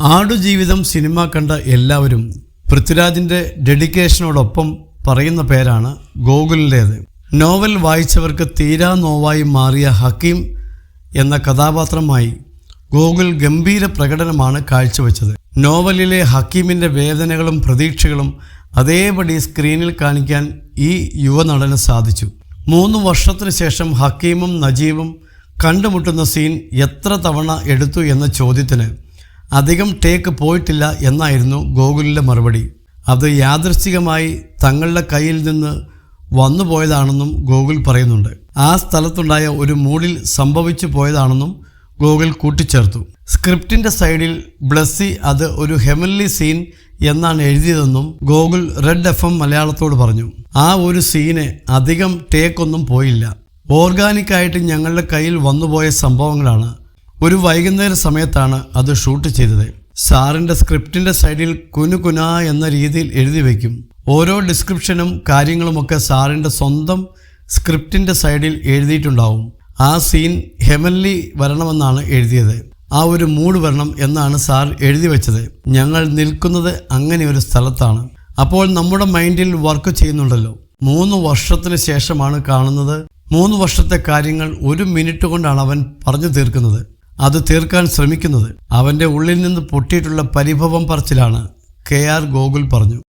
Aadujeevitham cinema കണ്ട എല്ലാവരും പൃഥ്വിരാജിൻ്റെ ഡെഡിക്കേഷനോടൊപ്പം പറയുന്ന പേരാണ് ഗോകുലിൻ്റേത്. നോവൽ വായിച്ചവർക്ക് തീരാ നോവായി മാറിയ ഹക്കീം എന്ന കഥാപാത്രമായി ഗോകുൽ ഗംഭീര പ്രകടനമാണ് കാഴ്ചവെച്ചത്. നോവലിലെ ഹക്കീമിൻ്റെ വേദനകളും പ്രതീക്ഷകളും അതേപടി സ്ക്രീനിൽ കാണിക്കാൻ ഈ യുവനടന് സാധിച്ചു. 3 വർഷത്തിന് ശേഷം ഹക്കീമും നജീബും കണ്ടുമുട്ടുന്ന സീൻ എത്ര തവണ എടുത്തു എന്ന ചോദ്യത്തിന് അധികം ടേക്ക് പോയിട്ടില്ല എന്നായിരുന്നു ഗോകുലിൻ്റെ മറുപടി. അത് യാദൃശ്ചികമായി തങ്ങളുടെ കയ്യിൽ നിന്ന് വന്നുപോയതാണെന്നും ഗോകുൽ പറയുന്നുണ്ട്. ആ സ്ഥലത്തുണ്ടായ ഒരു മൂഡിൽ സംഭവിച്ചു പോയതാണെന്നും ഗോകുൽ കൂട്ടിച്ചേർത്തു. സ്ക്രിപ്റ്റിൻ്റെ സൈഡിൽ ബ്ലസ്സി അത് ഒരു ഹെവൻലി സീൻ എന്നാണ് എഴുതിയതെന്നും ഗോകുൽ റെഡ് FM മലയാളത്തോട് പറഞ്ഞു. ആ ഒരു സീന് അധികം ടേക്കൊന്നും പോയില്ല. ഓർഗാനിക്കായിട്ട് ഞങ്ങളുടെ കയ്യിൽ വന്നുപോയ സംഭവങ്ങളാണ്. ഒരു വൈകുന്നേര സമയത്താണ് അത് ഷൂട്ട് ചെയ്തത്. സാറിൻ്റെ സ്ക്രിപ്റ്റിൻ്റെ സൈഡിൽ കുനുകുന എന്ന രീതിയിൽ എഴുതി വയ്ക്കും. ഓരോ ഡിസ്ക്രിപ്ഷനും കാര്യങ്ങളുമൊക്കെ സാറിൻ്റെ സ്വന്തം സ്ക്രിപ്റ്റിൻ്റെ സൈഡിൽ എഴുതിയിട്ടുണ്ടാവും. ആ സീൻ ഹെവൻലി വരണമെന്നാണ് എഴുതിയത്. ആ ഒരു മൂഡ് വരണം എന്നാണ് സാർ എഴുതി വെച്ചത്. ഞങ്ങൾ നിൽക്കുന്നത് അങ്ങനെ ഒരു സ്ഥലത്താണ്. അപ്പോൾ നമ്മുടെ മൈൻഡിൽ വർക്ക് ചെയ്യുന്നുണ്ടല്ലോ. 3 വർഷത്തിന് ശേഷമാണ് കാണുന്നത്. 3 വർഷത്തെ കാര്യങ്ങൾ 1 മിനിറ്റ് കൊണ്ടാണ് അവൻ പറഞ്ഞു തീർക്കുന്നത്. അത് തീർക്കാൻ ശ്രമിക്കുന്നത് അവൻ്റെ ഉള്ളിൽ നിന്ന് പൊട്ടിയിട്ടുള്ള പരിഭവം പറച്ചിലാണ് KR ഗോകുൽ പറഞ്ഞു.